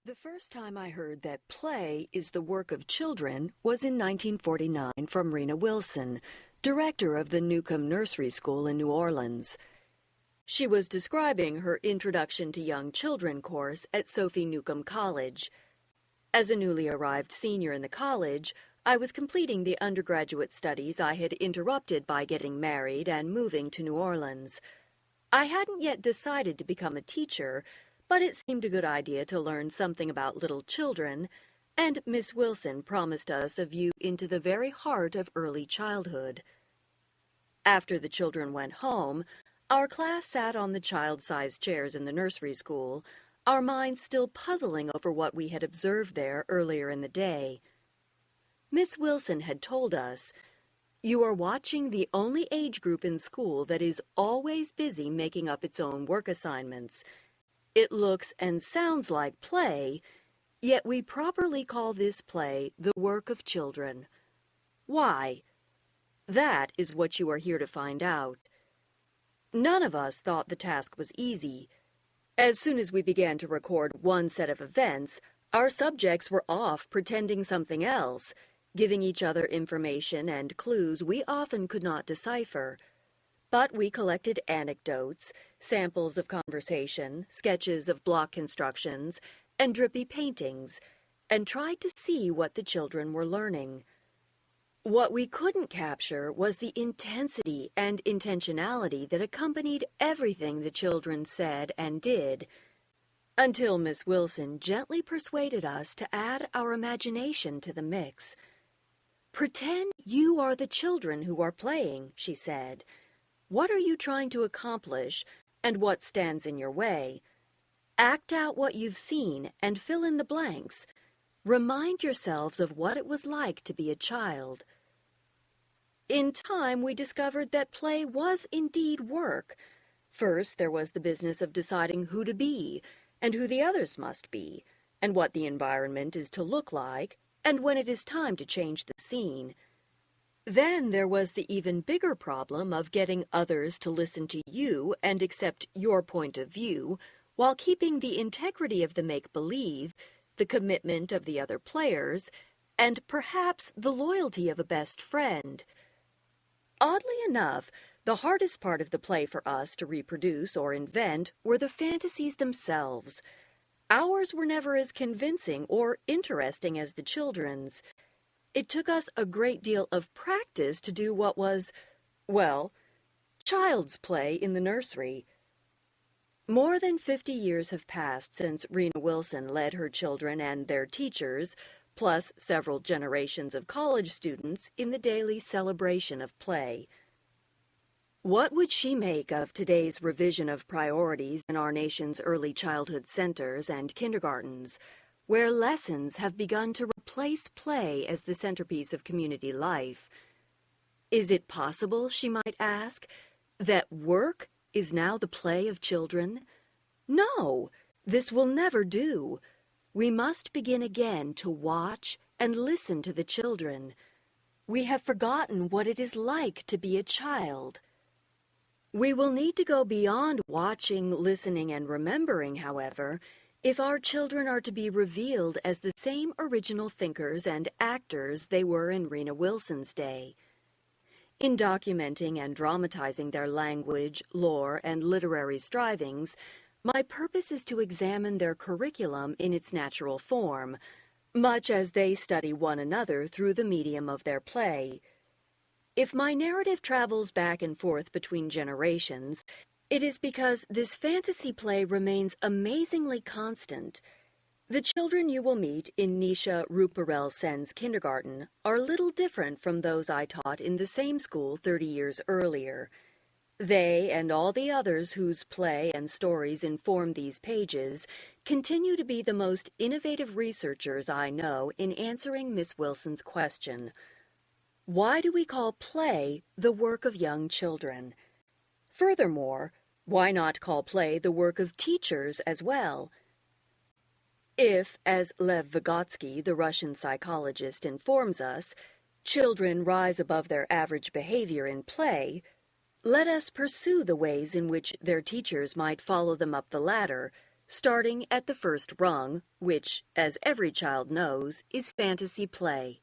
The first time I heard that play is the work of children was in 1949 from Rena Wilson, director of the Newcomb Nursery School in New Orleans. She was describing her Introduction to Young Children course at Sophie Newcomb College. As a newly arrived senior in the college, I was completing the undergraduate studies I had interrupted by getting married and moving to New Orleans. I hadn't yet decided to become a teacher, but it seemed a good idea to learn something about little children, and Miss Wilson promised us a view into the very heart of early childhood. After the children went home, our class sat on the child-sized chairs in the nursery school, our minds still puzzling over what we had observed there earlier in the day. Miss Wilson had told us, "You are watching the only age group in school that is always busy making up its own work assignments. It looks and sounds like play, yet we properly call this play the work of children. Why? That is what you are here to find out." None of us thought the task was easy. As soon as we began to record one set of events, our subjects were off pretending something else, giving each other information and clues we often could not decipher. But we collected anecdotes, samples of conversation, sketches of block constructions, and drippy paintings, and tried to see what the children were learning. What we couldn't capture was the intensity and intentionality that accompanied everything the children said and did, until Miss Wilson gently persuaded us to add our imagination to the mix. "Pretend you are the children who are playing," she said. "What are you trying to accomplish, and what stands in your way? Act out what you've seen and fill in the blanks. Remind yourselves of what it was like to be a child." In time, we discovered that play was indeed work. First, there was the business of deciding who to be, and who the others must be, and what the environment is to look like, and when it is time to change the scene. Then there was the even bigger problem of getting others to listen to you and accept your point of view, while keeping the integrity of the make-believe, the commitment of the other players, and perhaps the loyalty of a best friend. Oddly enough, the hardest part of the play for us to reproduce or invent were the fantasies themselves. Ours were never as convincing or interesting as the children's. It took us a great deal of practice to do what was, well, child's play in the nursery. More than 50 years have passed since Rena Wilson led her children and their teachers, plus several generations of college students, in the daily celebration of play. What would she make of today's revision of priorities in our nation's early childhood centers and kindergartens, where lessons have begun to replace play as the centerpiece of community life? Is it possible, she might ask, that work is now the play of children? No, this will never do. We must begin again to watch and listen to the children. We have forgotten what it is like to be a child. We will need to go beyond watching, listening, and remembering, however, if our children are to be revealed as the same original thinkers and actors they were in Rena Wilson's day. In documenting and dramatizing their language, lore, and literary strivings, my purpose is to examine their curriculum in its natural form, much as they study one another through the medium of their play. If my narrative travels back and forth between generations, it is because this fantasy play remains amazingly constant. The children you will meet in Nisha Ruparel Sen's kindergarten are little different from those I taught in the same school 30 years earlier. They and all the others whose play and stories inform these pages continue to be the most innovative researchers I know in answering Miss Wilson's question. Why do we call play the work of young children? Furthermore, why not call play the work of teachers as well? If, as Lev Vygotsky, the Russian psychologist, informs us, children rise above their average behavior in play, let us pursue the ways in which their teachers might follow them up the ladder, starting at the first rung, which, as every child knows, is fantasy play.